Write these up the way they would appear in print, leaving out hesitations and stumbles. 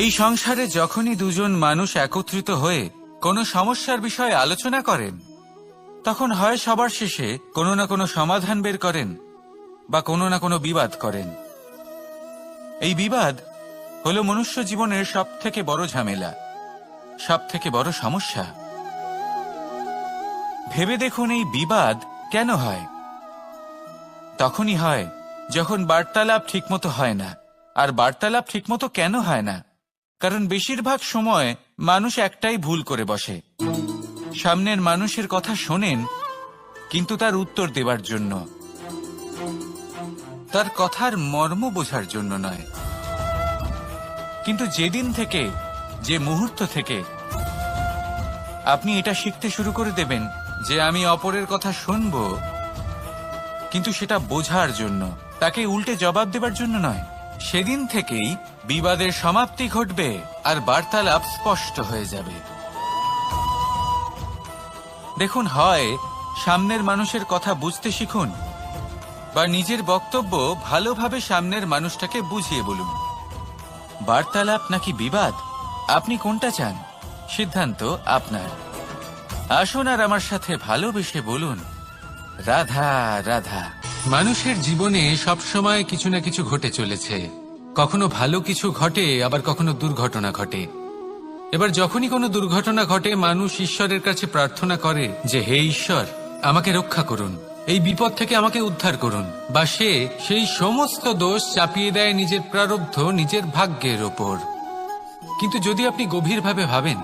এই সংসারে যখনই দুজন মানুষ একত্রিত হয়ে কোনো সমস্যার বিষয়ে আলোচনা করেন, তখন হয় সবার শেষে কোনো না কোনো সমাধান বের করেন বা কোনো না কোনো বিবাদ করেন। এই বিবাদ হলো মনুষ্য জীবনের সবথেকে বড় ঝামেলা, সবথেকে বড় সমস্যা। ভেবে দেখুন, এই বিবাদ কেন হয়? তখনই হয় যখন বার্তালাপ ঠিকমতো হয় না। আর বার্তালাপ ঠিকমতো কেন হয় না? কারণ বেশিরভাগ সময় মানুষ একটাই ভুল করে বসে। সামনের মানুষের কথা শোনেন, কিন্তু তার উত্তর দেবার জন্য, তার কথার মর্ম বোঝার জন্য নয়। কিন্তু যেদিন থেকে, যে মুহূর্ত থেকে আপনি এটা শিখতে শুরু করে দেবেন যে আমি অপরের কথা শুনব, কিন্তু সেটা বোঝার জন্য, তাকে উল্টে জবাব দেবার জন্য নয়, সেদিন থেকেই বিবাদের সমাপ্তি ঘটবে আর বার্তালাপ স্পষ্ট হয়ে যাবে। দেখুন, হয় সামনের মানুষের কথা বুঝতে শিখুন, বা নিজের বক্তব্য ভালোভাবে সামনের মানুষটাকে বুঝিয়ে বলুন। বার্তালাপ নাকি বিবাদ, আপনি কোনটা চান? সিদ্ধান্ত আপনার। আসুন আর আমার সাথে ভালোবেসে বলুন, রাধা রাধা। মানুষের জীবনে সবসময় কিছু না কিছু ঘটে চলেছে। কখনো ভালো কিছু ঘটে, আবার কখনো দুর্ঘটনা ঘটে। এবার যখনই কোনো দুর্ঘটনা ঘটে, মানুষ ঈশ্বরের কাছে প্রার্থনা করে যে হে ঈশ্বর, আমাকে রক্ষা করুন, এই বিপদ থেকে আমাকে উদ্ধার করুন। বা সে সেই সমস্ত দোষ চাপিয়ে দেয় নিজের প্রারব্ধ, নিজের ভাগ্যের ওপর। কিন্তু যদি আপনি গভীরভাবে ভাবেন,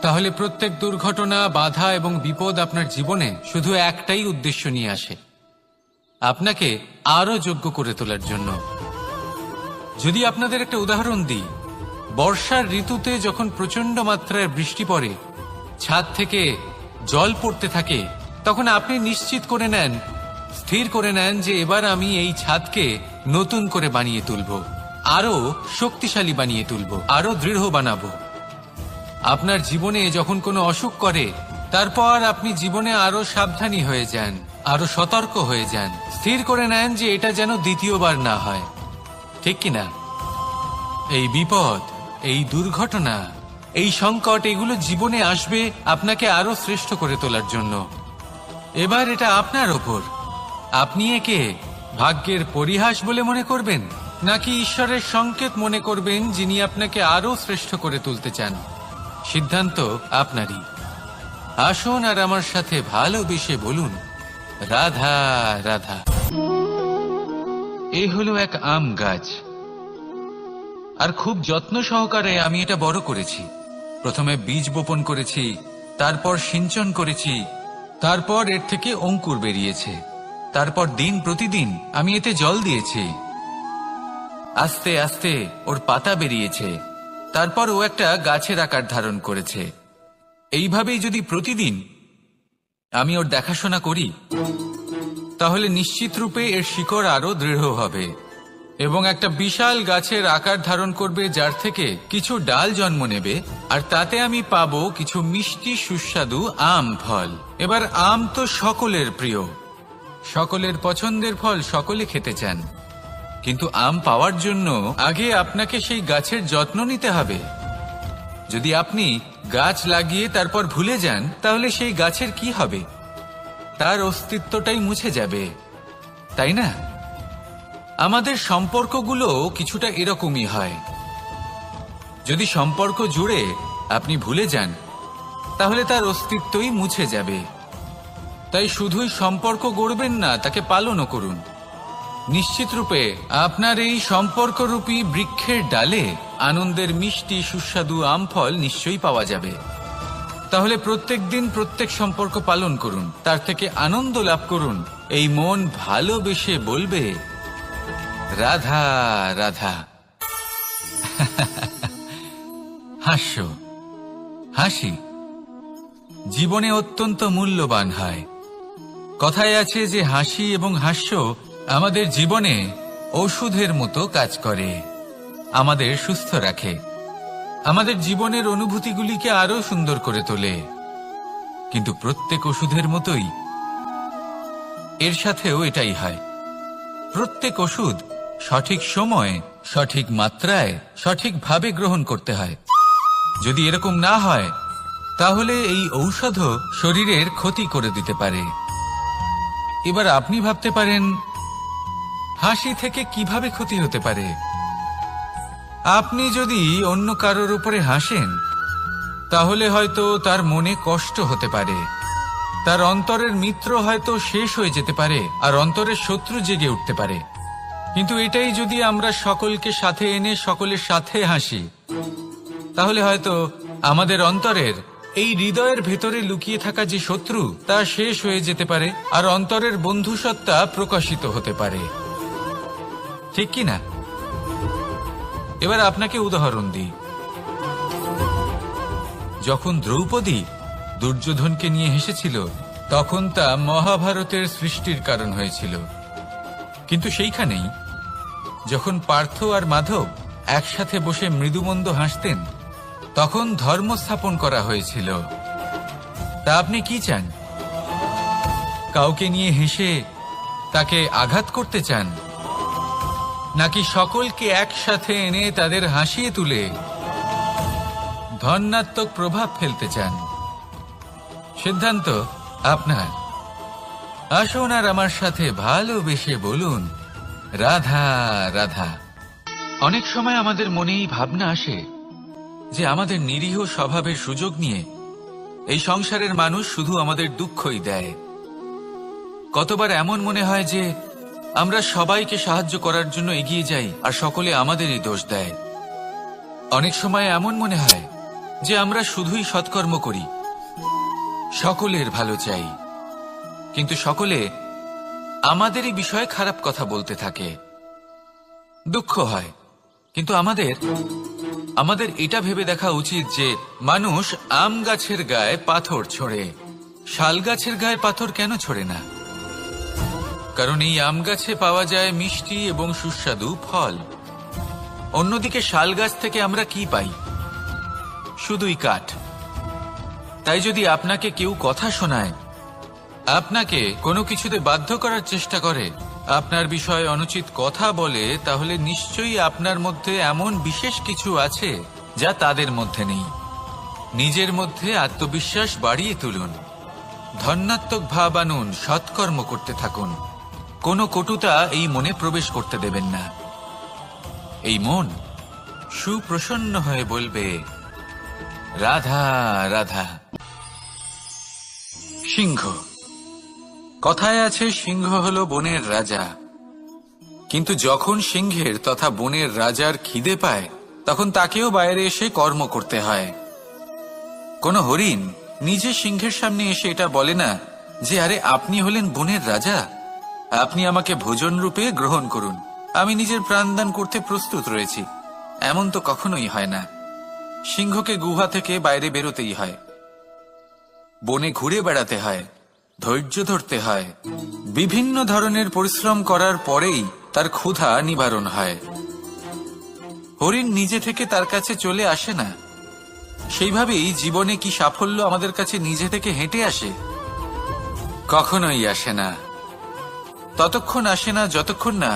তাহলে প্রত্যেক দুর্ঘটনা, বাধা এবং বিপদ আপনার জীবনে শুধু একটাই উদ্দেশ্য নিয়ে আসে, আপনাকে আরো যোগ্য করে তোলার জন্য। যদি আপনাদের একটা উদাহরণ দিই, বর্ষার ঋতুতে যখন প্রচন্ড মাত্রায় বৃষ্টি পড়ে, ছাদ থেকে জল পড়তে থাকে, তখন আপনি নিশ্চিত করে নেন, স্থির করে নেন যে এবার আমি এই ছাদকে নতুন করে বানিয়ে তুলব, আরো শক্তিশালী বানিয়ে তুলব, আরো দৃঢ় বানাবো। আপনার জীবনে যখন কোনো অসুখ করে, তারপর আপনি জীবনে আরো সাবধানী হয়ে যান, আরো সতর্ক হয়ে যান, স্থির করে নেন যে এটা যেন দ্বিতীয়বার না হয়, ঠিক কিনা? এই বিপদ, এই দুর্ঘটনা, এই সংকট, এগুলো জীবনে আসবে আপনাকে আরো শ্রেষ্ঠ করে তোলার জন্য। এবার এটা আপনার ওপর। আপনি একে ভাগ্যের পরিহাস বলে মনে করবেন, নাকি ঈশ্বরের সংকেত মনে করবেন, যিনি আপনাকে আরো শ্রেষ্ঠ করে তুলতে চান? সিদ্ধান্ত আপনারই। আসুন আর আমার সাথে ভালোবেসে বলুন, রাধা রাধা। এই হলো এক আম গাছ, আর খুব যত্ন সহকারে আমি এটা বড় করেছি। প্রথমে বীজ বপন করেছি, তারপর সিঞ্চন করেছি, তারপর এর থেকে অঙ্কুর বেরিয়েছে, তারপর দিন প্রতিদিন আমি এতে জল দিয়েছি। আস্তে আস্তে ওর পাতা বেরিয়েছে, তারপর ও একটা গাছের আকার ধারণ করেছে। এইভাবেই যদি প্রতিদিন আমি ওর দেখাশোনা করি, তাহলে নিশ্চিত রূপে এর শিকড় আরো দৃঢ় হবে এবং একটা বিশাল গাছের আকার ধারণ করবে, যার থেকে কিছু ডাল জন্ম নেবে, আর তাতে আমি পাবো কিছু মিষ্টি সুস্বাদু আম ফল। এবার আম তো সকলের প্রিয়, সকলের পছন্দের ফল, সকলে খেতে চান। কিন্তু আম পাওয়ার জন্য আগে আপনাকে সেই গাছের যত্ন নিতে হবে। যদি আপনি গাছ লাগিয়ে তারপর ভুলে যান, তাহলে সেই গাছের কি হবে? তার অস্তিত্বটাই মুছে যাবে, তাই না? আমাদের সম্পর্কগুলো কিছুটা এরকমই হয়। যদি সম্পর্ক জুড়ে আপনি ভুলে যান, তাহলে তার অস্তিত্বই মুছে যাবে। তাই শুধুই সম্পর্ক গড়বেন না, তাকে পালনও করুন। নিশ্চিত রূপে আপনার এই সম্পর্করূপী বৃক্ষের ডালে আনন্দের মিষ্টি সুস্বাদু আম ফল নিশ্চয়ই পাওয়া যাবে। তাহলে প্রত্যেক দিন প্রত্যেক সম্পর্ক পালন করুন, তার থেকে আনন্দ লাভ করুন। এই মন ভালোবেসে বলবে, রাধা রাধা। হাস্য, হাসি জীবনে অত্যন্ত মূল্যবান হয়। কথায় আছে যে হাসি এবং হাস্য আমাদের জীবনে ওষুধের মতো কাজ করে, আমাদের সুস্থ রাখে, আমাদের জীবনের অনুভূতিগুলিকে আরো সুন্দর করে তোলে। কিন্তু প্রত্যেক ওষুধের মতোই এর সাথেও এটাই হয়। প্রত্যেক ওষুধ সঠিক সময় সঠিক মাত্রায় সঠিকভাবে গ্রহণ করতে হয়। যদি এরকম না হয় তাহলে এই ঔষধও শরীরের ক্ষতি করে দিতে পারে। এবার আপনি ভাবতে পারেন হাসি থেকে কিভাবে ক্ষতি হতে পারে। আপনি যদি অন্য কারোর উপরে হাসেন তাহলে হয়তো তার মনে কষ্ট হতে পারে, তার অন্তরের মিত্র হয়তো শেষ হয়ে যেতে পারে আর অন্তরের শত্রু জেগে উঠতে পারে। কিন্তু এটাই যদি আমরা সকলকে সাথে এনে সকলের সাথে হাসি, তাহলে হয়তো আমাদের অন্তরের এই হৃদয়ের ভেতরে লুকিয়ে থাকা যে শত্রু তা শেষ হয়ে যেতে পারে আর অন্তরের বন্ধুসত্তা প্রকাশিত হতে পারে। ঠিক কি না? এবার আপনাকে উদাহরণ দিই। যখন দ্রৌপদী দুর্যোধনকে নিয়ে হেসেছিল তখন তা মহাভারতের সৃষ্টির কারণ হয়েছিল। কিন্তু সেইখানেই যখন পার্থ আর মাধব একসাথে বসে মৃদুমন্দ হাসতেন তখন ধর্ম স্থাপন করা হয়েছিল। তা আপনি কি চান? কাউকে নিয়ে হেসে তাকে আঘাত করতে চান, নাকি সকলকে একসাথে এনে তাদের হাসিয়ে তুলে ধনাত্মক প্রভাব ফেলতে চান? সিদ্ধান্ত আপনার। আসুন আর আমার সাথে ভালোবেসে বলুন রাধা রাধা। অনেক সময় আমাদের মনেই ভাবনা আসে যে আমাদের নিরীহ স্বভাবের সুযোগ নিয়ে এই সংসারের মানুষ শুধু আমাদের দুঃখই দেয়। কতবার এমন মনে হয় যে আমরা সবাইকে সাহায্য করার জন্য এগিয়ে যাই আর সকলে আমাদেরই দোষ দেয়। অনেক সময় এমন মনে হয় যে আমরা শুধুই সৎকর্ম করি, সকলের ভালো চাই, কিন্তু সকলে আমাদেরই বিষয়ে খারাপ কথা বলতে থাকে। দুঃখ হয়, কিন্তু আমাদের এটা ভেবে দেখা উচিত যে মানুষ আম গাছের গায়ে পাথর ছোড়ে, শাল গাছের গায়ে পাথর কেন ছোড়ে না? কারণ এই আম গাছে পাওয়া যায় মিষ্টি এবং সুস্বাদু ফল। অন্যদিকে শাল গাছ থেকে আমরা কি পাই? শুধুই কাঠ। তাই যদি আপনাকে কেউ কথা শোনায়, আপনাকে কোনো কিছুতে বাধ্য করার চেষ্টা করে, আপনার বিষয়ে অনুচিত কথা বলে, তাহলে নিশ্চয়ই আপনার মধ্যে এমন বিশেষ কিছু আছে যা তাদের মধ্যে নেই। নিজের মধ্যে আত্মবিশ্বাস বাড়িয়ে তুলুন, ধনাত্মক ভাব আনুন, সৎকর্ম করতে থাকুন। কোনো কটুতা এই মনে প্রবেশ করতে দেবেন না। এই মন সুপ্রসন্ন হয়ে বলবে রাধা রাধা। সিংহ। কথায় আছে সিংহ হলো বনের রাজা, কিন্তু যখন সিংহের তথা বনের রাজার খিদে পায় তখন তাকেও বাইরে এসে কর্ম করতে হয়। কোন হরিণ নিজে সিংহের সামনে এসে এটা বলে না যে আরে আপনি হলেন বনের রাজা, আপনি আমাকে ভোজন রূপে গ্রহণ করুন, আমি নিজের প্রাণদান করতে প্রস্তুত রয়েছি। এমন তো কখনোই হয় না। সিংহকে গুহা থেকে বাইরে বেরোতেই হয়, বনে ঘুরে বেড়াতে হয়, ধৈর্য ধরতে হয়, বিভিন্ন ধরনের পরিশ্রম করার পরেই তার ক্ষুধা নিবারণ হয়। হরিণ নিজে থেকে তার কাছে চলে আসে না। সেইভাবেই জীবনে কি সাফল্য আমাদের কাছে নিজে থেকে হেঁটে আসে? কখনোই আসে না। ততক্ষণ আসে না যতক্ষণ না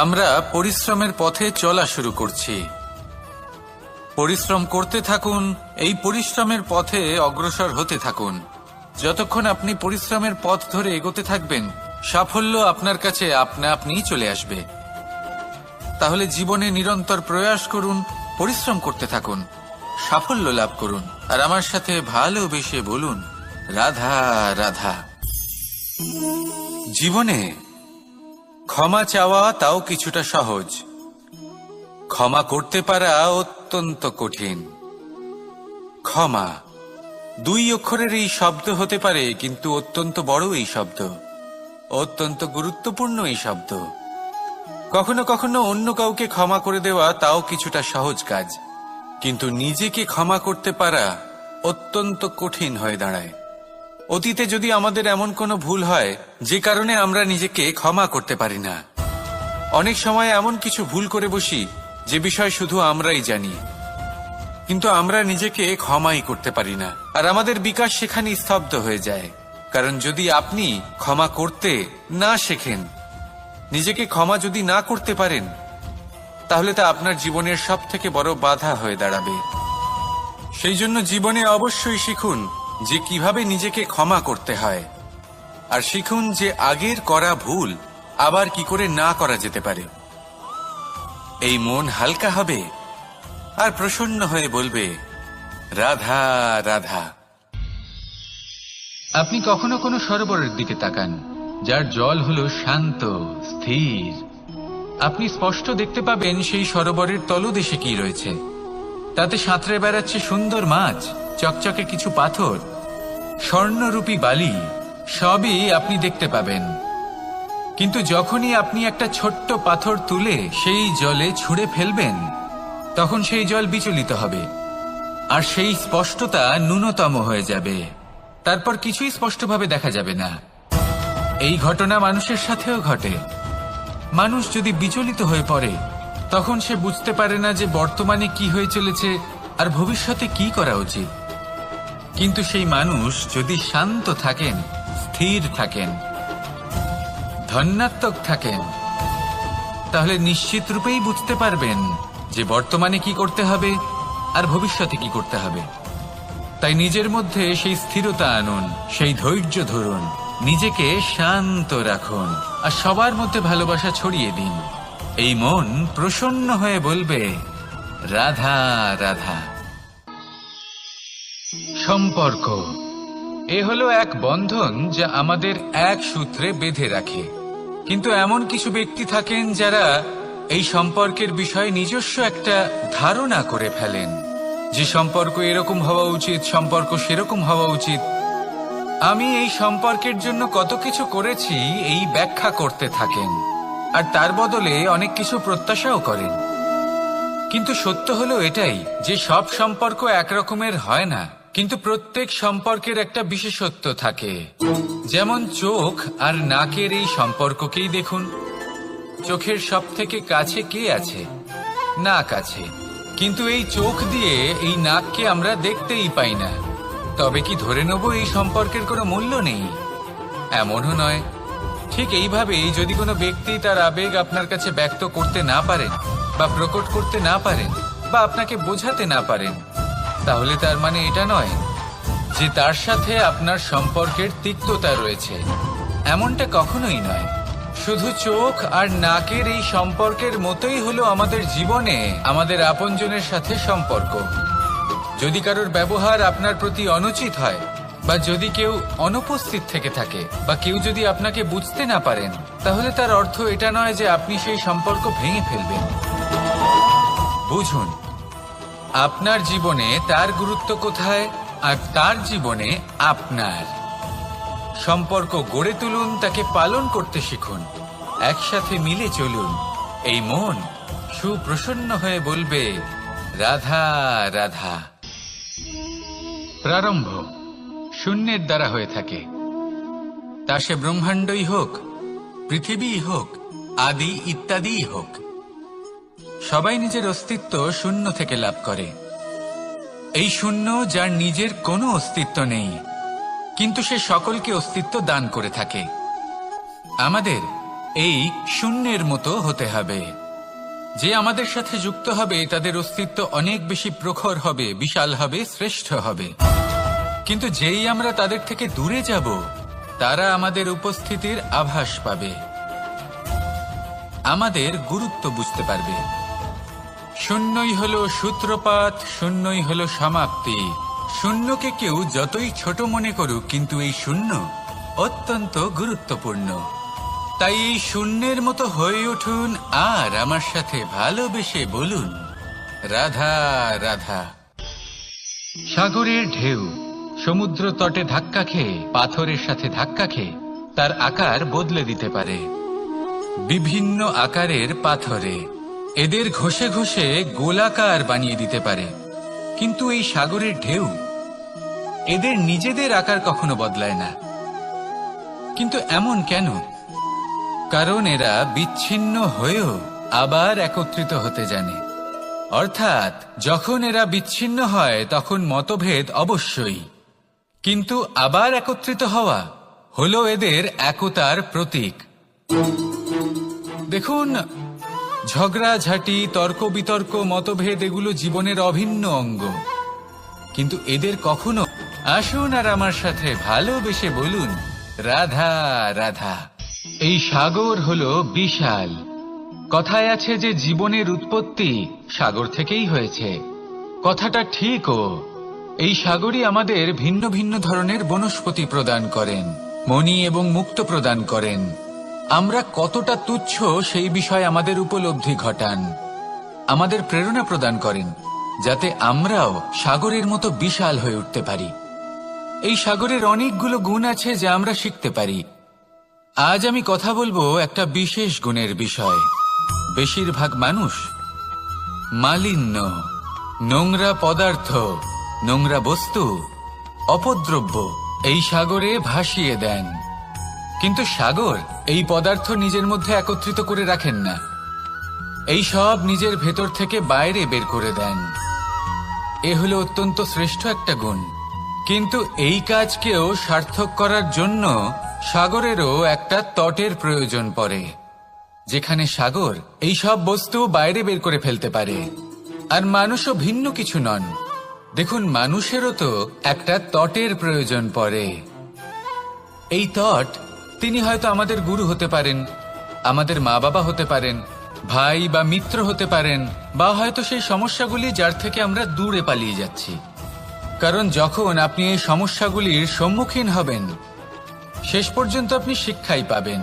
আমরা পরিশ্রমের পথে চলা শুরু করছি। পরিশ্রম করতে থাকুন, এই পরিশ্রমের পথে অগ্রসর হতে থাকুন। যতক্ষণ আপনি পরিশ্রমের পথ ধরে এগোতে থাকবেন, সাফল্য আপনার কাছে আপনা আপনিই চলে আসবে। তাহলে জীবনে নিরন্তর প্রয়াস করুন, পরিশ্রম করতে থাকুন, সাফল্য লাভ করুন, আর আমার সাথে ভালোবেসে বলুন রাধা রাধা। জীবনে ক্ষমা চাওয়া তাও কিছুটা সহজ, ক্ষমা করতে পারা অত্যন্ত কঠিন। ক্ষমা দুই অক্ষরের এই শব্দ হতে পারে, কিন্তু অত্যন্ত বড় এই শব্দ, অত্যন্ত গুরুত্বপূর্ণ এই শব্দ। কখনো কখনো অন্য কাউকে ক্ষমা করে দেওয়া তাও কিছুটা সহজ কাজ, কিন্তু নিজেকে ক্ষমা করতে পারা অত্যন্ত কঠিন হয়ে দাঁড়ায়। অতীতে যদি আমাদের এমন কোনো ভুল হয় যে কারণে আমরা নিজেকে ক্ষমা করতে পারি না, অনেক সময় এমন কিছু ভুল করে বসি যে বিষয় শুধু আমরাই জানি, কিন্তু আমরা নিজেকে ক্ষমাই করতে পারি না, আর আমাদের বিকাশ সেখানে স্তব্ধ হয়ে যায়। কারণ যদি আপনি ক্ষমা করতে না শেখেন, নিজেকে ক্ষমা যদি না করতে পারেন, তাহলে তা আপনার জীবনের সব থেকে বড় বাধা হয়ে দাঁড়াবে। সেই জন্য জীবনে অবশ্যই শিখুন যে কিভাবে নিজেকে ক্ষমা করতে হয়, আর শিখুন যে আগের করা ভুল আবার কি করে না করা যেতে পারে। এই মন হালকা হবে আর প্রসন্ন হয়ে বলবে, রাধা রাধা। আপনি কখনো কোনো সরোবরের দিকে তাকান যার জল হলো শান্ত, স্থির। আপনি স্পষ্ট দেখতে পাবেন সেই সরোবরের তলদেশে কি রয়েছে। তাতে সাঁতরে বেড়াচ্ছে সুন্দর মাছ, চকচকে কিছু পাথর, স্বর্ণরূপী বালি, সবই আপনি দেখতে পাবেন। কিন্তু যখনই আপনি একটা ছোট্ট পাথর তুলে সেই জলে ছুঁড়ে ফেলবেন, তখন সেই জল বিচলিত হবে আর সেই স্পষ্টতা ন্যূনতম হয়ে যাবে। তারপর কিছুই স্পষ্টভাবে দেখা যাবে না। এই ঘটনা মানুষের সাথেও ঘটে। মানুষ যদি বিচলিত হয়ে পড়ে, তখন সে বুঝতে পারে না যে বর্তমানে কি হয়ে চলেছে আর ভবিষ্যতে কি করা উচিত। কিন্তু সেই মানুষ যদি শান্ত থাকেন, স্থির থাকেন, ধন্যাত্মক থাকেন, তাহলে নিশ্চিত রূপেই বুঝতে পারবেন যে বর্তমানে কি করতে হবে আর ভবিষ্যতে কি করতে হবে। তাই নিজের মধ্যে সেই স্থিরতা আনুন, সেই ধৈর্য ধরুন, নিজেকে শান্ত রাখুন আর সবার মধ্যে ভালোবাসা ছড়িয়ে দিন। এই মন প্রসন্ন হয়ে বলবে, রাধা রাধা। সম্পর্ক এ হলো এক বন্ধন যা আমাদের এক সূত্রে বেঁধে রাখে। কিন্তু এমন কিছু ব্যক্তি থাকেন যারা এই সম্পর্কের বিষয়ে নিজস্ব একটা ধারণা করে ফেলেন যে সম্পর্ক এরকম হওয়া উচিত, সম্পর্ক সেরকম হওয়া উচিত। আমি এই সম্পর্কের জন্য কত কিছু করেছি এই ব্যাখ্যা করতে থাকেন আর তার বদলে অনেক কিছু প্রত্যাশাও করেন। কিন্তু সত্য হলো এটাই যে সব সম্পর্ক একরকমের হয় না, কিন্তু প্রত্যেক সম্পর্কের একটা বিশেষত্ব থাকে। যেমন চোখ আর নাকের এই সম্পর্ককেই দেখুন। চোখের সব থেকে কাছে কে আছে? নাক আছে। কিন্তু এই চোখ দিয়ে এই নাককে আমরা দেখতেই পাই না। তবে কি ধরে নেব এই সম্পর্কের কোনো মূল্য নেই? এমনও নয়। ঠিক এইভাবেই যদি কোনো ব্যক্তি তার আবেগ আপনার কাছে ব্যক্ত করতে না পারেন বা প্রকট করতে না পারেন বা আপনাকে বোঝাতে না পারেন, তাহলে তার মানে এটা নয় যে তার সাথে আপনার সম্পর্কের তিক্ততা রয়েছে। এমনটা কখনোই নয়। শুধু চোখ আর নাকের এই সম্পর্কের মতোই হলো আমাদের জীবনে আমাদের আপনজনের সাথে সম্পর্ক। যদি কারোর ব্যবহার আপনার প্রতি অনুচিত হয় বা যদি কেউ অনুপস্থিত থেকে থাকে বা কেউ যদি আপনাকে বুঝতে না পারেন, তাহলে তার অর্থ এটা নয় যে আপনি সেই সম্পর্ক ভেঙে ফেলবেন। বুঝুন, আপনার জীবনে তার গুরুত্ব কোথায় আর তার জীবনে আপনার। সম্পর্ক গড়ে তুলুন, তাকে পালন করতে শিখুন, একসাথে মিলে চলুন। এই মন সুপ্রসন্ন হয়ে বলবে, রাধা রাধা। প্রারম্ভ শূন্যের দ্বারা হয়ে থাকে, তা সে ব্রহ্মাণ্ডই হোক, পৃথিবীই হোক, আদি ইত্যাদিই হোক। সবাই নিজের অস্তিত্ব শূন্য থেকে লাভ করে। এই শূন্য যার নিজের কোনো অস্তিত্ব নেই, কিন্তু সে সকলকে অস্তিত্ব দান করে থাকে। আমাদের এই শূন্যের মতো হতে হবে। যে আমাদের সাথে যুক্ত হবে তাদের অস্তিত্ব অনেক বেশি প্রখর হবে, বিশাল হবে, শ্রেষ্ঠ হবে। কিন্তু যেই আমরা তাদের থেকে দূরে যাব, তারা আমাদের উপস্থিতির আভাস পাবে, আমাদের গুরুত্ব বুঝতে পারবে। শূন্যই হলো সূত্রপাত, শূন্যই হলো সমাপ্তি। শূন্যকে কেউ যতই ছোট মনে করুক, কিন্তু এই শূন্য অত্যন্ত গুরুত্বপূর্ণ। তাই এই শূন্যের মতো হয়ে উঠুন আর আমার সাথে ভালোবেসে বলুন, রাধা রাধা। সাগরের ঢেউ সমুদ্র তটে ধাক্কা খেয়ে, পাথরের সাথে ধাক্কা খেয়ে তার আকার বদলে দিতে পারে। বিভিন্ন আকারের পাথরে এদের ঘষে ঘষে গোলাকার বানিয়ে দিতে পারে। কিন্তু এই সাগরের ঢেউ এদের নিজেদের আকার কখনো বদলায় না। কিন্তু এমন কেন? কারণ এরা বিচ্ছিন্ন হয়েও আবার একত্রিত হতে জানে। অর্থাৎ যখন এরা বিচ্ছিন্ন হয় তখন মতভেদ অবশ্যই, কিন্তু আবার একত্রিত হওয়া হলো এদের একতার প্রতীক। দেখুন, ঝগড়াঝাঁটি, তর্ক বিতর্ক, মতভেদ এগুলো জীবনের অভিন্ন অঙ্গ, কিন্তু এদের কখনো আসুন আর আমার সাথে ভালোবেসে বলুন রাধা রাধা। এই সাগর হলো বিশাল। কথায় আছে যে জীবনের উৎপত্তি সাগর থেকেই হয়েছে। কথাটা ঠিকও। এই সাগরই আমাদের ভিন্ন ভিন্ন ধরনের বনস্পতি প্রদান করেন, মণি এবং মুক্ত প্রদান করেন। আমরা কতটা তুচ্ছ সেই বিষয়ে আমাদের উপলব্ধি ঘটান, আমাদের প্রেরণা প্রদান করেন, যাতে আমরাও সাগরের মতো বিশাল হয়ে উঠতে পারি। এই সাগরের অনেকগুলো গুণ আছে যা আমরা শিখতে পারি। আজ আমি কথা বলবো একটা বিশেষ গুণের বিষয়। বেশিরভাগ মানুষ মালিন্য, নোংরা পদার্থ, নোংরা বস্তু, অপদ্রব্য এই সাগরে ভাসিয়ে দেন। কিন্তু সাগর এই পদার্থ নিজের মধ্যে একত্রিত করে রাখেন না, এই সব নিজের ভেতর থেকে বাইরে বের করে দেন। এ হলো অত্যন্ত শ্রেষ্ঠ একটা গুণ। কিন্তু এই কাজকেও সার্থক করার জন্য সাগরেরও একটা তটের প্রয়োজন পড়ে, যেখানে সাগর এই সব বস্তু বাইরে বের করে ফেলতে পারে। আর মানুষও ভিন্ন কিছু নন। দেখুন, মানুষেরও তো একটা তটের প্রয়োজন পড়ে। এই তট, তিনি হয়তো আমাদের গুরু হতে পারেন, আমাদের মা বাবা হতে পারেন, ভাই বা মিত্র হতে পারেন, বা হয়তো সেই সমস্যাগুলি যার থেকে আমরা দূরে পালিয়ে যাচ্ছি। কারণ যখন আপনি এই সমস্যাগুলির সম্মুখীন হবেন, শেষ পর্যন্ত আপনি শিক্ষাই পাবেন।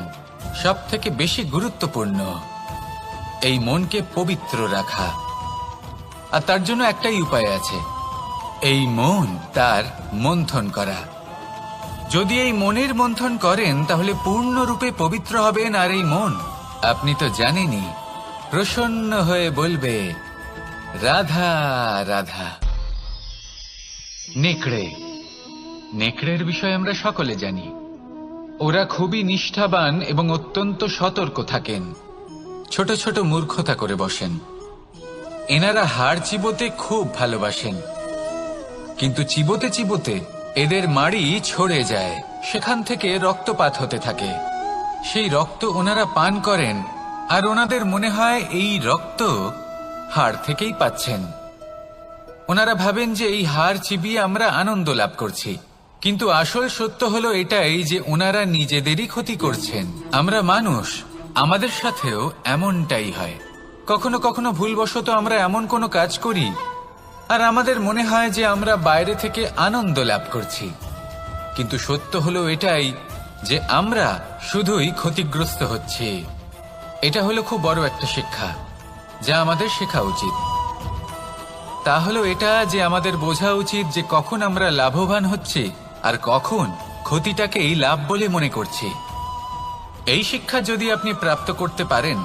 সব থেকে বেশি গুরুত্বপূর্ণ এই মনকে পবিত্র রাখা। আর তার জন্য একটাই উপায় আছে, এই মন তার মন্থন করা। যদি এই মনের মন্থন করেন তাহলে পূর্ণরূপে পবিত্র হবেন। আর এই মন, আপনি তো জানেনই, প্রসন্ন হয়ে বলবে রাধা রাধা। নেকড়ে, নেকড়ের বিষয়ে আমরা সকলে জানি। ওরা খুবই নিষ্ঠাবান এবং অত্যন্ত সতর্ক থাকেন। ছোট ছোট মূর্খতা করে বসেন। এনারা হাড় চিবোতে খুব ভালোবাসেন, কিন্তু চিবোতে চিবোতে এদের মাড়ি ছড়ে যায়, সেখান থেকে রক্তপাত হতে থাকে। সেই রক্ত ওনারা পান করেন, আর ওনাদের মনে হয় এই রক্ত হাড় থেকেই পাচ্ছেন। ওনারা ভাবেন যে এই হাড় চিবিয়ে আমরা আনন্দ লাভ করছি, কিন্তু আসল সত্য হলো এটাই যে ওনারা নিজেদেরই ক্ষতি করছেন। আমরা মানুষ, আমাদের সাথেও এমনটাই হয়। কখনো কখনো ভুলবশত আমরা এমন কোনো কাজ করি আর আমাদের মনে হয় যে আমরা বাইরে থেকে আনন্দ লাভ করছি, কিন্তু সত্য হলো এটাই যে আমরা শুধুই ক্ষতিগ্রস্ত হচ্ছি। এটা হলো খুব বড় একটা শিক্ষা যা আমাদের শেখা উচিত। তা হলো এটা যে আমাদের বোঝা উচিত যে কখন আমরা লাভবান হচ্ছি আর কখন ক্ষতিটাকেই লাভ বলে মনে করছি। এই শিক্ষা যদি আপনি প্রাপ্ত করতে পারেন,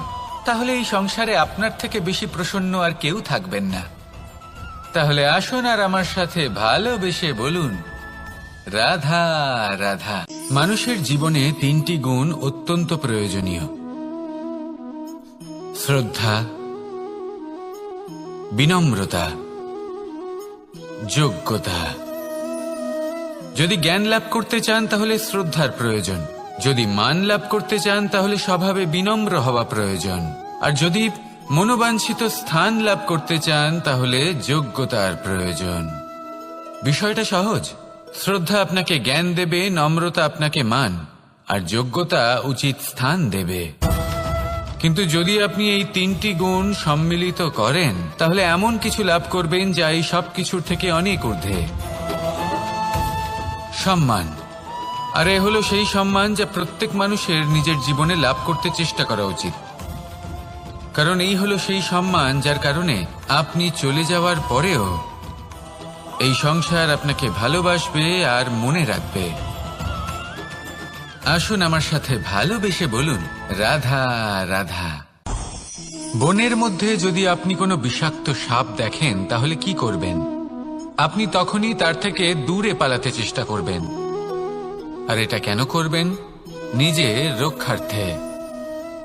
তাহলে এই সংসারে আপনার থেকে বেশি প্রসন্ন আর কেউ থাকবেন না। তাহলে আসুন আর আমার সাথে ভালোবেসে বলুন রাধা রাধা। মানুষের জীবনে তিনটি গুণ অত্যন্ত প্রয়োজনীয়: শ্রদ্ধা, বিনম্রতা, যোগ্যতা। যদি জ্ঞান লাভ করতে চান তাহলে শ্রদ্ধার প্রয়োজন, যদি মান লাভ করতে চান তাহলে স্বভাবে বিনম্র হওয়া প্রয়োজন, আর যদি মনোবাঞ্ছিত স্থান লাভ করতে চান তাহলে যোগ্যতার প্রয়োজন। বিষয়টা সহজ। শ্রদ্ধা আপনাকে জ্ঞান দেবে, নম্রতা আপনাকে মান, আর যোগ্যতা উচিত স্থান দেবে। কিন্তু যদি আপনি এই তিনটি গুণ সম্মিলিত করেন তাহলে এমন কিছু লাভ করবেন যা এই সব কিছুর থেকে অনেক ঊর্ধ্বে। সম্মান। আর এ হলো সেই সম্মান যা প্রত্যেক মানুষের নিজের জীবনে লাভ করতে চেষ্টা করা উচিত। কারণ এই হলো সেই সম্মান যার কারণে আপনি চলে যাওয়ার পরেও এই সংসার আপনাকে ভালোবাসবে আর মনে রাখবে। আসুন আমার সাথে ভালোবেসে বলুন রাধা রাধা। বনের মধ্যে যদি আপনি কোনো বিষাক্ত সাপ দেখেন তাহলে কি করবেন? আপনি তখনই তার থেকে দূরে পালাতে চেষ্টা করবেন। আর এটা কেন করবেন? নিজের রক্ষার্থে।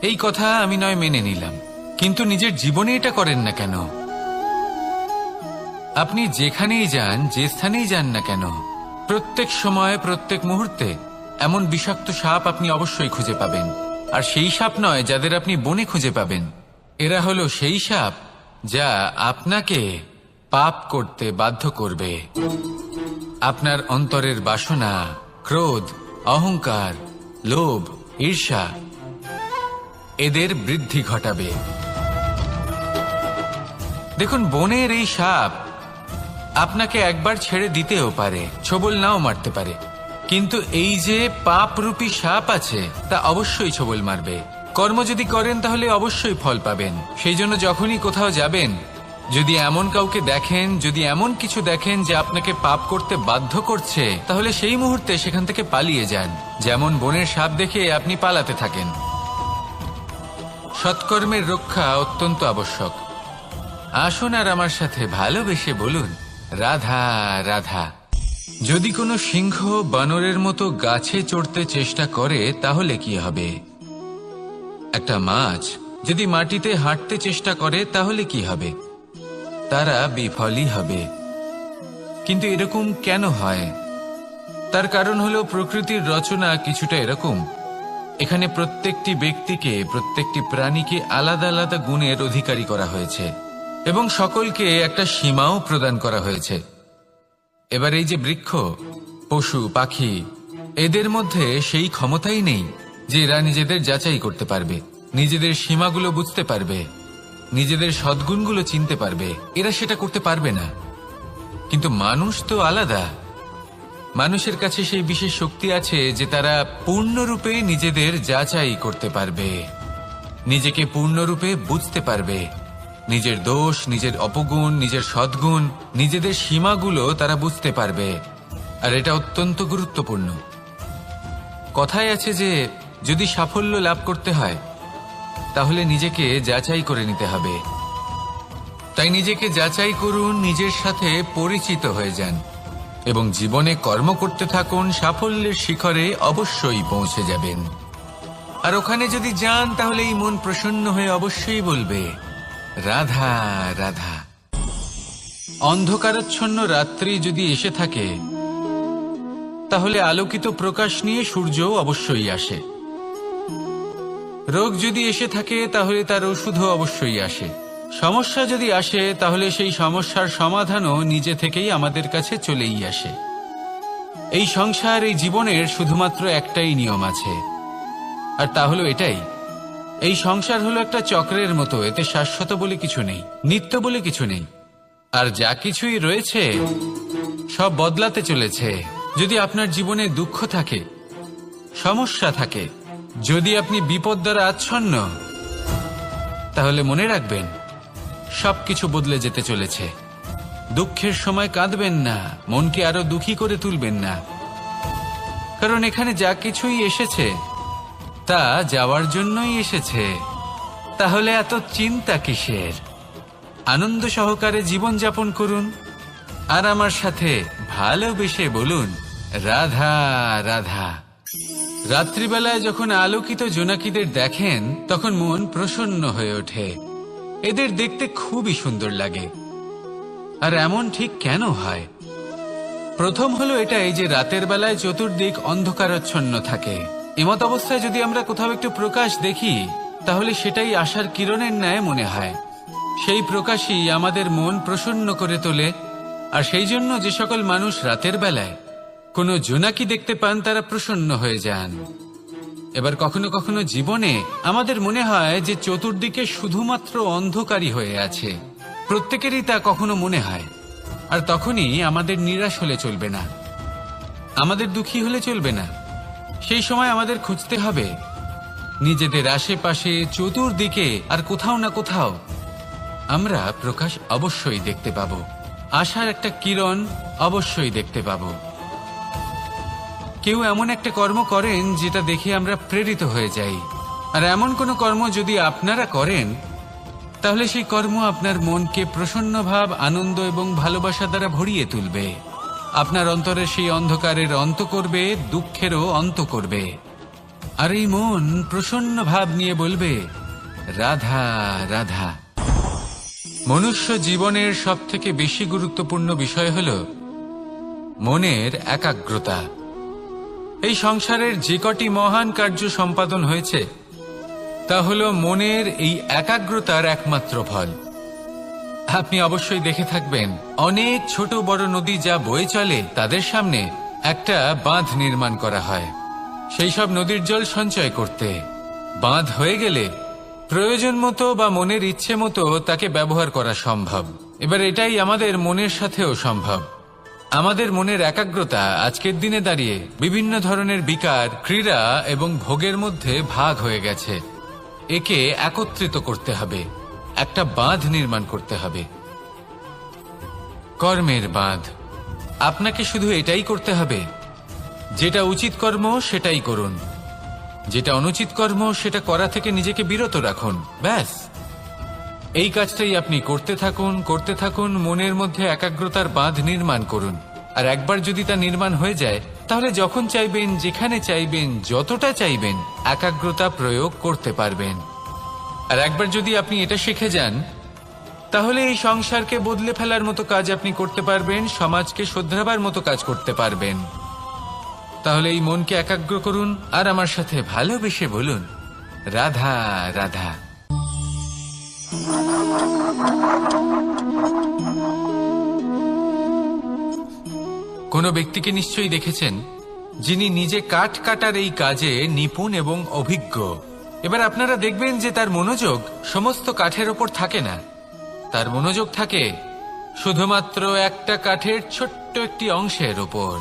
এই কথা আমি নয় মেনে নিলাম, কিন্তু নিজের জীবনে এটা করেন না কেন? আপনি যেখানেই যান, যে স্থানেই যান না কেন, প্রত্যেক সময় প্রত্যেক মুহূর্তে এমন বিষাক্ত সাপ আপনি অবশ্যই খুঁজে পাবেন। আর সেই সাপ নয় যাদের আপনি বনে খুঁজে পাবেন, এরা হলো সেই সাপ যা আপনাকে পাপ করতে বাধ্য করবে। আপনার অন্তরের বাসনা, ক্রোধ, অহংকার, লোভ, ঈর্ষা এদের বৃদ্ধি ঘটাবে। দেখুন, বনের এই সাপ আপনাকে একবার ছেড়ে দিতেও পারে, ছোবল নাও মারতে পারে, কিন্তু এই যে পাপরূপী সাপ আছে তা অবশ্যই ছোবল মারবে। কর্ম যদি করেন তাহলে অবশ্যই ফল পাবেন। সেই জন্য যখনই কোথাও যাবেন, যদি এমন কাউকে দেখেন, যদি এমন কিছু দেখেন যে আপনাকে পাপ করতে বাধ্য করছে, তাহলে সেই মুহূর্তে সেখান থেকে পালিয়ে যান। যেমন বনের সাপ দেখে আপনি পালাতে থাকেন। সৎকর্মের রক্ষা অত্যন্ত আবশ্যক। আসুন আর আমার সাথে ভালোবেসে বলুন, রাধা রাধা। যদি কোনো সিংহ বানরের মতো গাছে চড়তে চেষ্টা করে তাহলে কি হবে? একটা মাছ যদি মাটিতে হাঁটতে চেষ্টা করে তাহলে কি হবে? তারা বিফলই হবে। কিন্তু এরকম কেন হয়? তার কারণ হলো প্রকৃতির রচনা কিছুটা এরকম। এখানে প্রত্যেকটি ব্যক্তিকে, প্রত্যেকটি প্রাণীকে আলাদা আলাদা গুণের অধিকারী করা হয়েছে এবং সকলকে একটা সীমাও প্রদান করা হয়েছে। এবার এই যে বৃক্ষ, পশু, পাখি, এদের মধ্যে সেই ক্ষমতাই নেই যে এরা নিজেদের যাচাই করতে পারবে, নিজেদের সীমাগুলো বুঝতে পারবে, নিজেদের সদ্গুণগুলো চিনতে পারবে। এরা সেটা করতে পারবে না। কিন্তু মানুষ তো আলাদা। মানুষের কাছে সেই বিশেষ শক্তি আছে যে তারা পূর্ণরূপে নিজেদের যাচাই করতে পারবে, নিজেকে পূর্ণরূপে বুঝতে পারবে, নিজের দোষ, নিজের অপগুণ, নিজের সদ্গুণ, নিজেদের সীমাগুলো তারা বুঝতে পারবে। আর এটা অত্যন্ত গুরুত্বপূর্ণ। কথায় আছে যে যদি সাফল্য লাভ করতে হয় তাহলে নিজেকে যাচাই করে নিতে হবে। তাই নিজেকে যাচাই করুন, নিজের সাথে পরিচিত হয়ে যান এবং জীবনে কর্ম করতে থাকুন। সাফল্যের শিখরে অবশ্যই পৌঁছে যাবেন। আর ওখানে যদি যান তাহলে এই মন প্রসন্ন হয়ে অবশ্যই বলবে, রাধা রাধা। অন্ধকারাচ্ছন্ন রাত্রি যদি এসে থাকে তাহলে আলোকিত প্রকাশ নিয়ে সূর্যও অবশ্যই আসে। রোগ যদি এসে থাকে তাহলে তার ওষুধও অবশ্যই আসে। সমস্যা যদি আসে তাহলে সেই সমস্যার সমাধানও নিজে থেকেই আমাদের কাছে চলেই আসে। এই সংসার, এই জীবনের শুধুমাত্র একটাই নিয়ম আছে, আর তা হলো এটাই, এই সংসার হলো একটা চক্রের মতো। এতে শাশ্বত বলে কিছু নেই, নিত্য বলে কিছু নেই। আর যা কিছুই রয়েছে সব বদলাতে চলেছে। যদি আপনার জীবনে দুঃখ থাকে, সমস্যা থাকে, যদি আপনি বিপদ দ্বারা আচ্ছন্ন, তাহলে মনে রাখবেন সবকিছু বদলে যেতে চলেছে। দুঃখের সময় কাঁদবেন না, মনকে আরো দুঃখী করে তুলবেন না, কারণ এখানে যা কিছুই এসেছে তা যাওয়ার জন্যই এসেছে। তাহলে এত চিন্তা কিসের? আনন্দ সহকারে জীবন যাপন করুন আর আমার সাথে ভালোবেসে বলুন, রাধা রাধা। রাত্রিবেলায় যখন আলোকিত জোনাকিদের দেখেন তখন মন প্রসন্ন হয়ে ওঠে। এদের দেখতে খুবই সুন্দর লাগে। আর এমন ঠিক কেন হয়? প্রথম হলো এটাই যে রাতের বেলায় চতুর্দিক অন্ধকারাচ্ছন্ন থাকে। এমত অবস্থায় যদি আমরা কোথাও একটু প্রকাশ দেখি তাহলে সেটাই আশার কিরণের ন্যায় মনে হয়। সেই প্রকাশই আমাদের মন প্রসন্ন করে তোলে। আর সেই জন্য যে সকল মানুষ রাতের বেলায় কোনো জোনাকি দেখতে পান তারা প্রসন্ন হয়ে যান। এবার কখনো কখনো জীবনে আমাদের মনে হয় যে চতুর্দিকে শুধুমাত্র অন্ধকারই হয়ে আছে, প্রত্যেকেরই তা কখনো মনে হয়। আর তখনই আমাদের নিরাশ হলে চলবে না, আমাদের দুঃখী হলে চলবে না। সেই সময় আমাদের খুঁজতে হবে নিজেদের আশেপাশে, চতুর্দিকে, আর কোথাও না কোথাও আমরা প্রকাশ অবশ্যই দেখতে পাবো, আশার একটা কিরণ অবশ্যই দেখতে পাবো। কেউ এমন একটা কর্ম করেন যেটা দেখে আমরা প্রেরিত হয়ে যাই। আর এমন কোনো কর্ম যদি আপনারা করেন তাহলে সেই কর্ম আপনার মনকে প্রসন্ন ভাব, আনন্দ এবং ভালোবাসা দ্বারা ভরিয়ে তুলবে। আপনার অন্তরে সেই অন্ধকারের অন্ত করবে, দুঃখেরও অন্ত করবে। আর এই মন প্রসন্ন ভাব নিয়ে বলবে, রাধা রাধা। মনুষ্য জীবনের সবথেকে বেশি গুরুত্বপূর্ণ বিষয় হল মনের একাগ্রতা। এই সংসারের যে কটি মহান কার্য সম্পাদন হয়েছে তা হলো মনের এই একাগ্রতার একমাত্র ফল। আপনি অবশ্যই দেখে থাকবেন অনেক ছোট বড় নদী যা বয়ে চলে তাদের সামনে একটা বাঁধ নির্মাণ করা হয় সেই সব নদীর জল সঞ্চয় করতে। বাঁধ হয়ে গেলে প্রয়োজন মতো বা মনের ইচ্ছে মতো তাকে ব্যবহার করা সম্ভব। এবার এটাই আমাদের মনের সাথেও সম্ভব। আমাদের মনের একাগ্রতা আজকের দিনে দাঁড়িয়ে বিভিন্ন ধরনের বিকার, ক্রীড়া এবং ভোগের মধ্যে ভাগ হয়ে গেছে। একে একত্রিত করতে হবে, একটা বাঁধ নির্মাণ করতে হবে, কর্মের বাঁধ। আপনাকে শুধু এটাই করতে হবে, যেটা উচিত কর্ম সেটাই করুন, যেটা অনুচিত কর্ম সেটা করা থেকে নিজেকে বিরত রাখুন। ব্যাস, এই কাজটাই আপনি করতে থাকুন, মনের মধ্যে একাগ্রতার বাঁধ নির্মাণ করুন। আর একবার যদি তা নির্মাণ হয়ে যায়, তাহলে যখন চাইবেন, যেখানে চাইবেন, যতটা চাইবেন একাগ্রতা প্রয়োগ করতে পারবেন। আর একবার যদি আপনি এটা শিখে যান, তাহলে এই সংসারকে বদলে ফেলার মতো কাজ আপনি করতে পারবেন, সমাজকে শোধরাবার মতো কাজ করতে পারবেন। তাহলে এই মনকে একাগ্র করুন আর আমার সাথে ভালোবেসে বলুন, রাধা রাধা। কোন ব্যক্তিকে নিশ্চয়ই দেখেছেন যিনি নিজে কাঠ কাটার এই কাজে নিপুণ এবং অভিজ্ঞ। এবার আপনারা দেখবেন যে তার মনোযোগ সমস্ত কাঠের ওপর থাকে না, তার মনোযোগ থাকে শুধুমাত্র একটা কাঠের ছোট্ট একটি অংশের ওপর,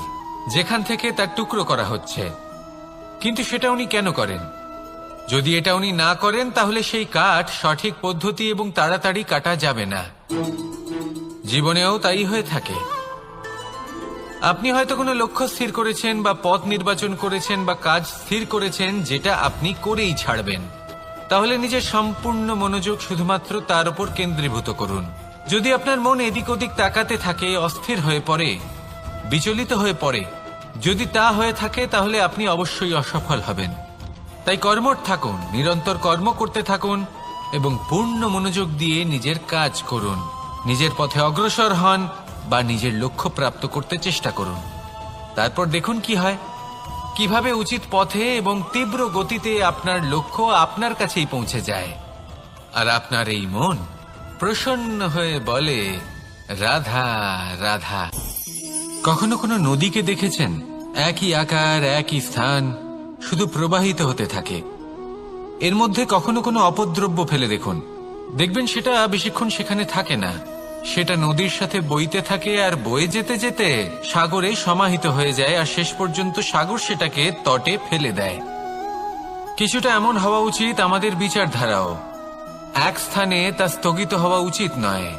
যেখান থেকে তার টুকরো করা হচ্ছে। কিন্তু সেটা উনি কেন করেন? যদি এটা উনি না করেন, তাহলে সেই কাঠ সঠিক পদ্ধতি এবং তাড়াতাড়ি কাটা যাবে না। জীবনেও তাই হয়ে থাকে। আপনি হয়তো কোনো লক্ষ্য স্থির করেছেন বা পথ নির্বাচন করেছেন বা কাজ স্থির করেছেন, যেটা আপনি করেই ছাড়বেন। তাহলে নিজের সম্পূর্ণ মনোযোগ শুধুমাত্র তার উপর কেন্দ্রীভূত করুন। যদি আপনার মন এদিক ওদিক তাকাতে থাকে, অস্থির হয়ে পড়ে, বিচলিত হয়ে পড়ে, যদি তা হয়ে থাকে, তাহলে আপনি অবশ্যই অসফল হবেন। তাই কর্মঠ থাকুন, নিরন্তর কর্ম করতে থাকুন এবং পূর্ণ মনোযোগ দিয়ে নিজের কাজ করুন। নিজের পথে অগ্রসর হন বা নিজের লক্ষ্য প্রাপ্ত করতে চেষ্টা করুন। তারপর দেখুন কি হয়, কিভাবে উচিত পথে এবং তীব্র গতিতে আপনার লক্ষ্য আপনার কাছেই পৌঁছে যায়। আর আপনার এই মন প্রসন্ন হয়ে বলে, রাধা রাধা। কখনো কোনো নদীকে দেখেছেন? একই আকার, একই স্থান, শুধু প্রবাহিত হতে থাকে। এর মধ্যে কখনো কোনো অপদ্রব্য ফেলে দেখুন, দেখবেন সেটা বেশিক্ষণ সেখানে থাকে না। সেটা নদীর সাথে বইতে থাকে আর বয়ে যেতে যেতে সাগরে সমাহিত হয়ে যায়, আর শেষ পর্যন্ত সাগর সেটাকে তটে ফেলে দেয়। কিছুটা এমন হওয়া উচিত আমাদের বিচারধারাও। এক স্থানে তা স্থগিত হওয়া উচিত নয়,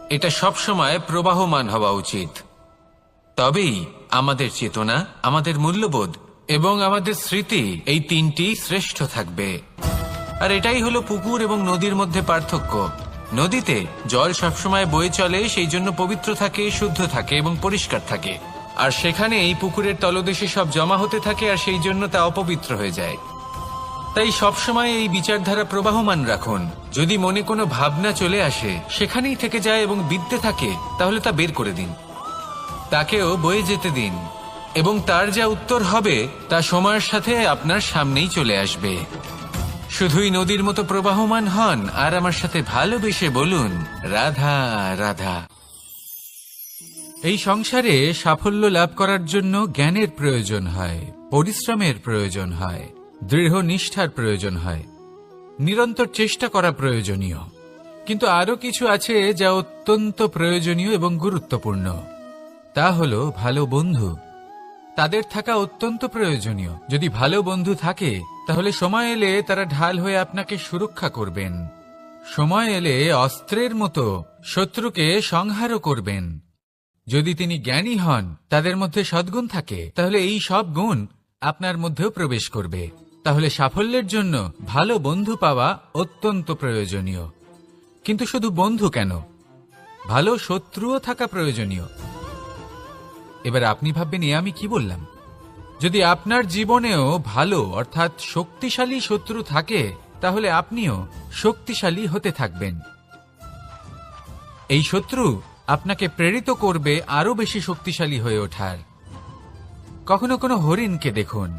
এটা সবসময় প্রবাহমান হওয়া উচিত। তবেই আমাদের চেতনা, আমাদের মূল্যবোধ এবং আমাদের স্মৃতি, এই তিনটি শ্রেষ্ঠ থাকবে। আর এটাই হলো পুকুর এবং নদীর মধ্যে পার্থক্য। নদীতে জল সবসময় বয়ে চলে, সেই জন্য পবিত্র থাকে, শুদ্ধ থাকে এবং পরিষ্কার থাকে। আর সেখানে এই পুকুরের তলদেশে সব জমা হতে থাকে, আর সেই জন্য তা অপবিত্র হয়ে যায়। তাই সবসময় এই বিচারধারা প্রবাহমান রাখুন। যদি মনে কোনো ভাবনা চলে আসে, সেখানেই থেকে যায় এবং বিদ্যে থাকে, তাহলে তা বের করে দিন, তাকেও বয়ে যেতে দিন, এবং তার যা উত্তর হবে তা সময়ের সাথে আপনার সামনেই চলে আসবে। শুধুই নদীর মতো প্রবাহমান হন আর আমার সাথে ভালোবেসে বলুন, রাধা রাধা। এই সংসারে সাফল্য লাভ করার জন্য জ্ঞানের প্রয়োজন হয়, পরিশ্রমের প্রয়োজন হয়, দৃঢ় নিষ্ঠার প্রয়োজন হয়, নিরন্তর চেষ্টা করা প্রয়োজনীয়। কিন্তু আরো কিছু আছে যা অত্যন্ত প্রয়োজনীয় এবং গুরুত্বপূর্ণ। তা হলো ভালো বন্ধু। তাদের থাকা অত্যন্ত প্রয়োজনীয়। যদি ভালো বন্ধু থাকে, তাহলে সময় এলে তারা ঢাল হয়ে আপনাকে সুরক্ষা করবেন। সময় এলে অস্ত্রের মতো শত্রুকে সংহারও করবেন। যদি তিনি জ্ঞানী হন, তাদের মধ্যে সদ্গুণ থাকে, তাহলে এই সব গুণ আপনার মধ্যেও প্রবেশ করবে। তাহলে সাফল্যের জন্য ভালো বন্ধু পাওয়া অত্যন্ত প্রয়োজনীয়। কিন্তু শুধু বন্ধু কেন, ভালো শত্রুও থাকা প্রয়োজনীয়। এবার আপনি ভাববেন, এ আমি কি বললাম? যদি আপনার জীবনেও ভালো অর্থাৎ শক্তিশালী শত্রু থাকে, তাহলে আপনিও শক্তিশালী হতে থাকবেন। এই শত্রু আপনাকে প্রেরিত করবে আরো বেশি শক্তিশালী হয়ে ওঠার। কখনো কোনো হরিণকে দেখুন,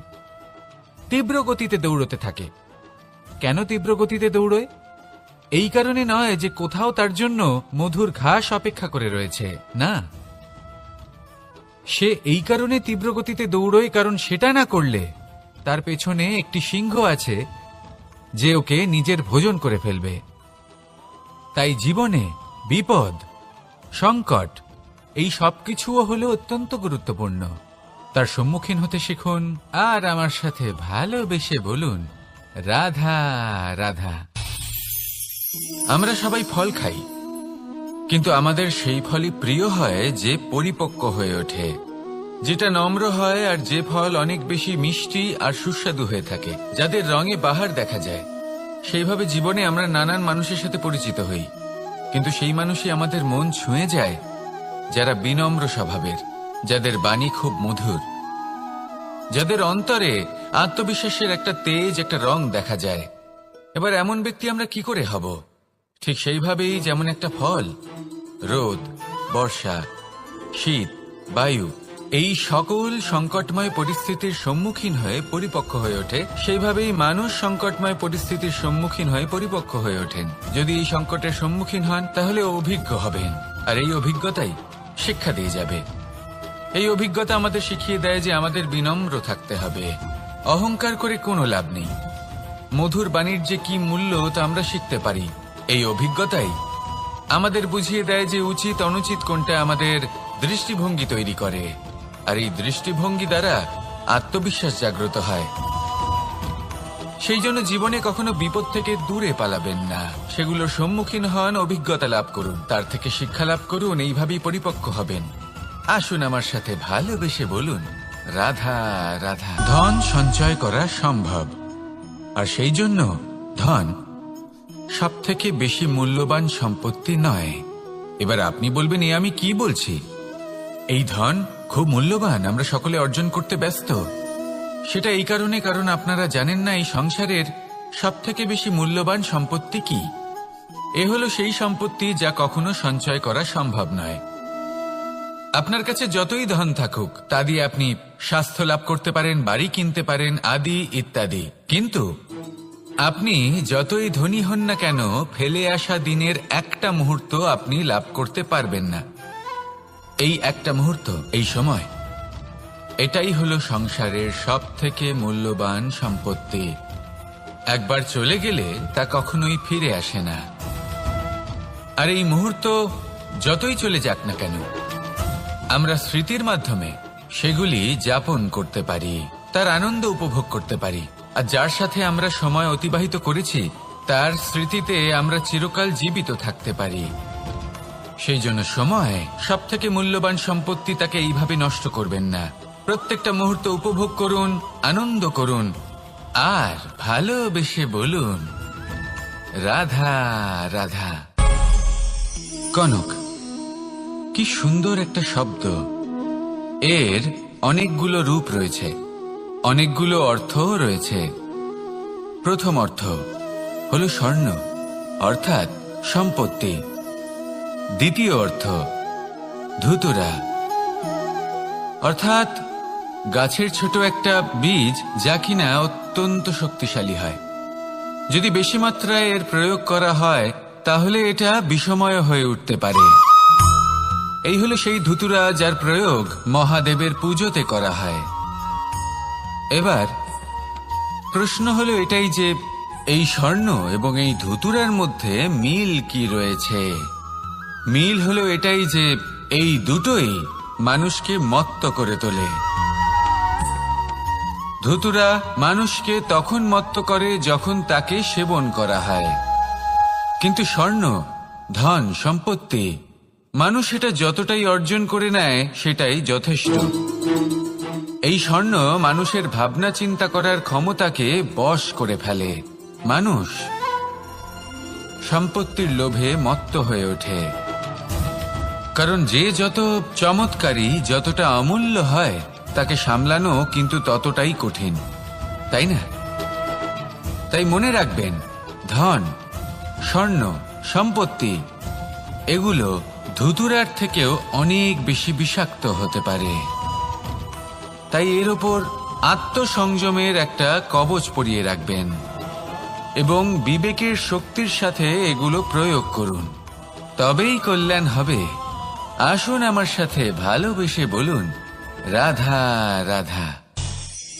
তীব্র গতিতে দৌড়তে থাকে, কেন তীব্র গতিতে দৌড়য়? এই কারণে নয় যে কোথাও তার জন্য মধুর ঘাস অপেক্ষা করে রয়েছে, না। সে এই কারণে তীব্র গতিতে দৌড়য় কারণ সেটা না করলে তার পেছনে একটি সিংহ আছে যে ওকে নিজের ভোজন করে ফেলবে। তাই জীবনে বিপদ, সংকট এই সবকিছুও হলো অত্যন্ত গুরুত্বপূর্ণ। তার সম্মুখীন হতে শিখুন আর আমার সাথে ভালোবেসে বলুন, রাধা রাধা। আমরা সবাই ফল খাই, কিন্তু আমাদের সেই ফলই প্রিয় হয় যে পরিপক্ক হয়ে ওঠে, যেটা নম্র হয়, আর যে ফল অনেক বেশি মিষ্টি আর সুস্বাদু হয়ে থাকে, যাদের রঙে বাহার দেখা যায়। সেইভাবে জীবনে আমরা নানান মানুষের সাথে পরিচিত হই, কিন্তু সেই মানুষই আমাদের মন ছুঁয়ে যায় যারা বিনম্র স্বভাবের, যাদের বাণী খুব মধুর, যাদের অন্তরে আত্মবিশ্বাসের একটা তেজ, একটা রং দেখা যায়। এবার এমন ব্যক্তি আমরা কি করে হব? ঠিক সেইভাবেই যেমন একটা ফল রোদ, বর্ষা, শীত, বায়ু এই সকল সংকটময় পরিস্থিতির সম্মুখীন হয়ে পরিপক্ক হয়ে ওঠে, সেইভাবেই মানুষ সংকটময় পরিস্থিতির সম্মুখীন হয়ে পরিপক্ক হয়ে ওঠেন। যদি এই সংকটের সম্মুখীন হন তাহলে অভিজ্ঞ হবেন, আর এই অভিজ্ঞতাই শিক্ষা দিয়ে যাবে। এই অভিজ্ঞতা আমাদের শিখিয়ে দেয় যে আমাদের বিনম্র থাকতে হবে। অহংকার করে কোনো লাভ নেই। মধুর বাণীর যে কি মূল্য তা আমরা শিখতে পারি। এই অভিজ্ঞতাই আমাদের বুঝিয়ে দেয় যে উচিত অনুচিত কোনটা, আমাদের দৃষ্টিভঙ্গি তৈরি করে, আর এই দৃষ্টিভঙ্গি দ্বারা আত্মবিশ্বাস জাগ্রত হয়। সেই জন্য জীবনে কখনো বিপদ থেকে দূরে পালাবেন না, সেগুলোর সম্মুখীন হন, অভিজ্ঞতা লাভ করুন, তার থেকে শিক্ষা লাভ করুন, এইভাবেই পরিপক্ক হবেন। আসুন আমার সাথে ভালোবেসে বলুন, রাধা রাধা। ধন সঞ্চয় করা সম্ভব, আর সেই জন্য ধন সব থেকে বেশি মূল্যবান সম্পত্তি নয়। এবার আপনি বলবেন, এ আমি কি বলছি? এই ধন খুব মূল্যবান, আমরা সকলে অর্জন করতে ব্যস্ত। সেটা এই কারণে কারণ আপনারা জানেন না এই সংসারের সব থেকে বেশি মূল্যবান সম্পত্তি কি। এ হলো সেই সম্পত্তি যা কখনো সঞ্চয় করা সম্ভব নয়। আপনার কাছে যতই ধন থাকুক তা দিয়ে আপনি স্বাস্থ্য লাভ করতে পারেন, বাড়ি কিনতে পারেন, আদি ইত্যাদি, কিন্তু আপনি যতই ধনী হন না কেন ফেলে আসা দিনের একটা মুহূর্ত আপনি লাভ করতে পারবেন না। এই একটা মুহূর্ত, এই সময়, এটাই হলো সংসারের সব থেকে মূল্যবান সম্পত্তি। একবার চলে গেলে তা কখনোই ফিরে আসে না। আর এই মুহূর্ত যতই চলে যাক না কেন, আমরা স্মৃতির মাধ্যমে সেগুলি যাপন করতে পারি, তার আনন্দ উপভোগ করতে পারি। আর যার সাথে আমরা সময় অতিবাহিত করেছি তার স্মৃতিতে আমরা চিরকাল জীবিত থাকতে পারি। সেই জন্য সময় সব থেকে মূল্যবান সম্পত্তি, তাকে এইভাবে নষ্ট করবেন না। প্রত্যেকটা মুহূর্ত উপভোগ করুন, আনন্দ করুন, আর ভালোবেসে বলুন, রাধা রাধা। কনক, কি সুন্দর একটা শব্দ। এর অনেকগুলো রূপ রয়েছে, অনেকগুলো অর্থও রয়েছে। প্রথম অর্থ হলো স্বর্ণ, অর্থাৎ সম্পত্তি। দ্বিতীয় অর্থ ধুতুরা, অর্থাৎ গাছের ছোট একটা বীজ যা কিনা অত্যন্ত শক্তিশালী হয়। যদি বেশি মাত্রায় এর প্রয়োগ করা হয় তাহলে এটা বিষময় হয়ে উঠতে পারে। এই হলো সেই ধুতুরা যার প্রয়োগ মহাদেবের পুজোতে করা হয়। এবার প্রশ্ন হলো এটাই যে এই স্বর্ণ এবং এই ধুতুরার মধ্যে মিল কি রয়েছে। মিল হলো এটাই যে এই দুটোই মানুষকে মত্ত করে তোলে। ধুতুরা মানুষকে তখন মত্ত করে যখন তাকে সেবন করা হয়, কিন্তু স্বর্ণ, ধন, সম্পত্তি, মানুষ এটা যতটাই অর্জন করে নেয় সেটাই যথেষ্ট। এই স্বর্ণ মানুষের ভাবনা চিন্তা করার ক্ষমতাকে বশ করে ফেলে। মানুষ সম্পত্তির লোভে মত্ত হয়ে ওঠে, কারণ যে যত চমৎকারী, যতটা অমূল্য হয় তাকে সামলানো কিন্তু ততটাই কঠিন, তাই না? তাই মনে রাখবেন, ধন, স্বর্ণ, সম্পত্তি এগুলো ধুতুরার থেকেও অনেক বেশি বিষাক্ত হতে পারে। তাই এর ওপর আত্মসংযমের একটা কবচ পরিয়ে রাখবেন। এবং বিবেকের শক্তির সাথে এগুলো প্রয়োগ করুন, তবেই কল্যাণ হবে। আসুন আমার সাথে ভালোবেসে বলুন, রাধা রাধা।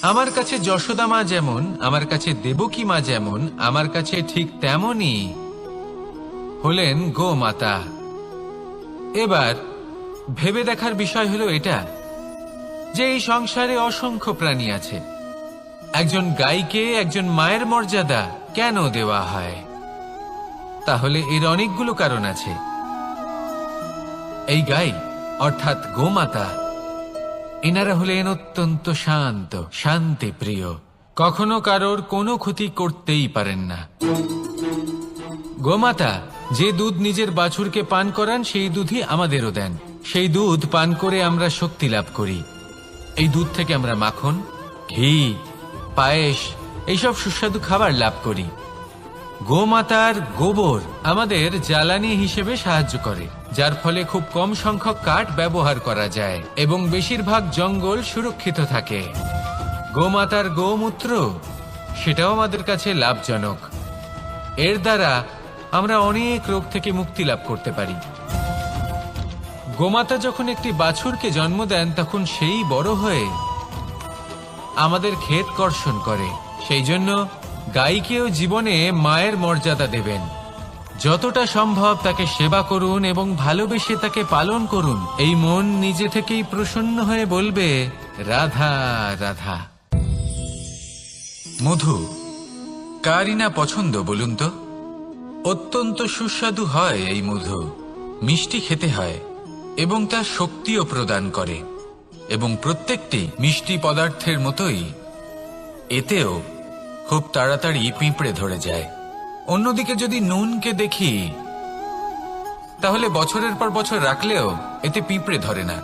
আমার কাছে যশোদা মা যেমন, আমার কাছে দেবকী মা যেমন, আমার কাছে ঠিক তেমনই হলেন গোমাতা। এবার ভেবে দেখার বিষয় হলো এটা যে এই সংসারে অসংখ্য প্রাণী আছে। একজন গাইকে একজন মায়ের মর্যাদা কেন দেওয়া হয়? তাহলে এর অনেকগুলো কারণ আছে। এই গাই অর্থাৎ গোমাতা, এনারা হলেন অত্যন্ত শান্ত, শান্তিপ্রিয়, কখনো কারোর কোনো ক্ষতি করতেই পারেন না। গোমাতা যে দুধ নিজের বাছুরকে পান করান সেই দুধই আমাদেরও দেন। সেই দুধ পান করে আমরা শক্তি লাভ করি। এই দুধ থেকে আমরা মাখন, ঘি, পায়েস এইসব সুস্বাদু খাবার লাভ করি। গোমাতার গোবর আমাদের জ্বালানি হিসেবে সাহায্য করে, যার ফলে খুব কম সংখ্যক কাঠ ব্যবহার করা যায় এবং বেশিরভাগ জঙ্গল সুরক্ষিত থাকে। গোমাতার গোমূত্র সেটাও আমাদের কাছে লাভজনক। এর দ্বারা আমরা অনেক রোগ থেকে মুক্তি লাভ করতে পারি। গোমাতা যখন একটি বাছুরকে জন্ম দেন তখন সেই বড় হয়ে আমাদের ক্ষেত কর্ষণ করে। সেই জন্য গাইকেও জীবনে মায়ের মর্যাদা দেবেন। যতটা সম্ভব তাকে সেবা করুন এবং ভালোবেসে তাকে পালন করুন। এই মন নিজে থেকেই প্রসন্ন হয়ে বলবে, রাধা রাধা। মধু কারই না পছন্দ বলুন তো? অত্যন্ত সুস্বাদু হয় এই মধু, মিষ্টি খেতে হয় এবং তা শক্তিও প্রদান করে। এবং প্রত্যেকটি মিষ্টি পদার্থের মতোই এতেও খুব তাড়াতাড়ি পিঁপড়ে ধরে যায়। অন্যদিকে যদি নুনকে দেখি তাহলে বছরের পর বছর রাখলেও এতে পিঁপড়ে ধরে না।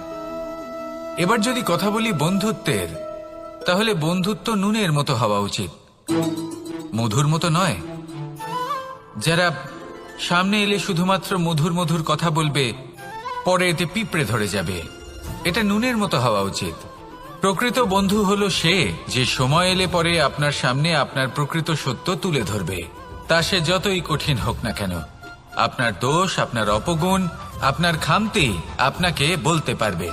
এবার যদি কথা বলি বন্ধুত্বের, তাহলে বন্ধুত্ব নুনের মতো হওয়া উচিত, মধুর মতো নয়। যারা সামনে এলে শুধুমাত্র মধুর মধুর কথা বলবে, পরে এতে পিঁপড়ে ধরে যাবে, এটা নুনের মতো হওয়া উচিত। প্রকৃত বন্ধু হলো সে যে সময় এলে পরে আপনার সামনে আপনার প্রকৃত সত্য তুলে ধরবে, তা সে যতই কঠিন হোক না কেন। আপনার দোষ, আপনার অপগুণ, আপনার খামতি আপনাকে বলতে পারবে,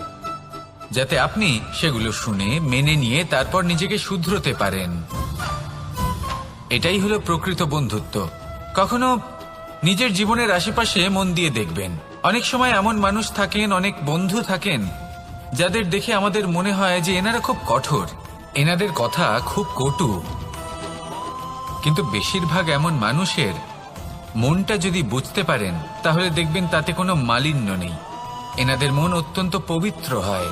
যাতে আপনি সেগুলো শুনে মেনে নিয়ে তারপর নিজেকে শুধরোতে পারেন। এটাই হলো প্রকৃত বন্ধুত্ব। কখনো নিজের জীবনের আশেপাশে মন দিয়ে দেখবেন, অনেক সময় এমন মানুষ থাকেন, অনেক বন্ধু থাকেন যাদের দেখে আমাদের মনে হয় যে এনারা খুব কঠোর, এনাদের কথা খুব কটু। কিন্তু বেশিরভাগ এমন মানুষের মনটা যদি বুঝতে পারেন তাহলে দেখবেন তাতে কোনো মালিন্য নেই, এনাদের মন অত্যন্ত পবিত্র হয়।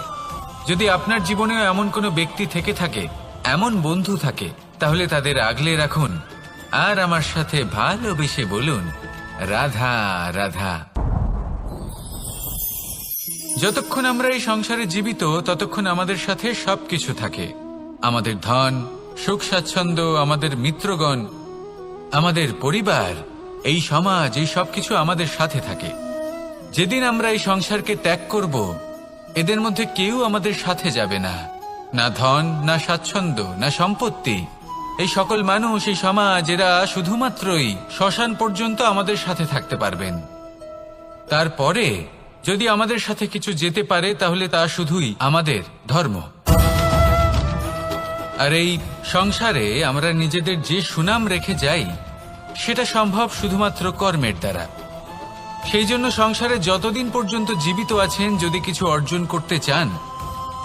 যদি আপনার জীবনেও এমন কোনো ব্যক্তি থেকে থাকে, এমন বন্ধু থাকে, তাহলে তাদের আগলে রাখুন আর আমার সাথে ভালোবেসে বলুন, রাধা রাধা। যতক্ষণ আমরা এই সংসারে জীবিত ততক্ষণ আমাদের সাথে সবকিছু থাকে, আমাদের ধন, সুখ স্বাচ্ছন্দ্য, আমাদের মিত্রগণ, আমাদের পরিবার, এই সমাজ, এই সবকিছু আমাদের সাথে থাকে। যেদিন আমরা এই সংসারকে ত্যাগ করব, এদের মধ্যে কেউ আমাদের সাথে যাবে না, না ধন, না স্বাচ্ছন্দ্য, না সম্পত্তি। এই সকল মানুষ, এই সমাজ, এরা শুধুমাত্রই শ্মশান পর্যন্ত আমাদের সাথে থাকতে পারবেন। তারপরে যদি আমাদের সাথে কিছু যেতে পারে তাহলে তা শুধুই আমাদের ধর্ম। আর এই সংসারে আমরা নিজেদের যে সুনাম রেখে যাই সেটা সম্ভব শুধুমাত্র কর্মের দ্বারা। সেই জন্য সংসারে যতদিন পর্যন্ত জীবিত আছেন, যদি কিছু অর্জন করতে চান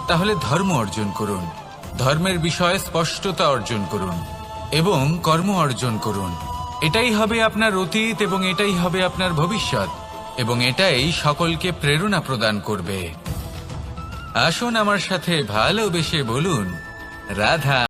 তাহলে ধর্ম অর্জন করুন, ধর্মের বিষয়ে স্পষ্টতা অর্জন করুন এবং কর্ম অর্জন করুন। এটাই হবে আপনার অতীত এবং এটাই হবে আপনার ভবিষ্যৎ, এবং এটাই সকলকে প্রেরণা প্রদান করবে। আসুন আমার সাথে ভালোবেসে বলুন, রাধা।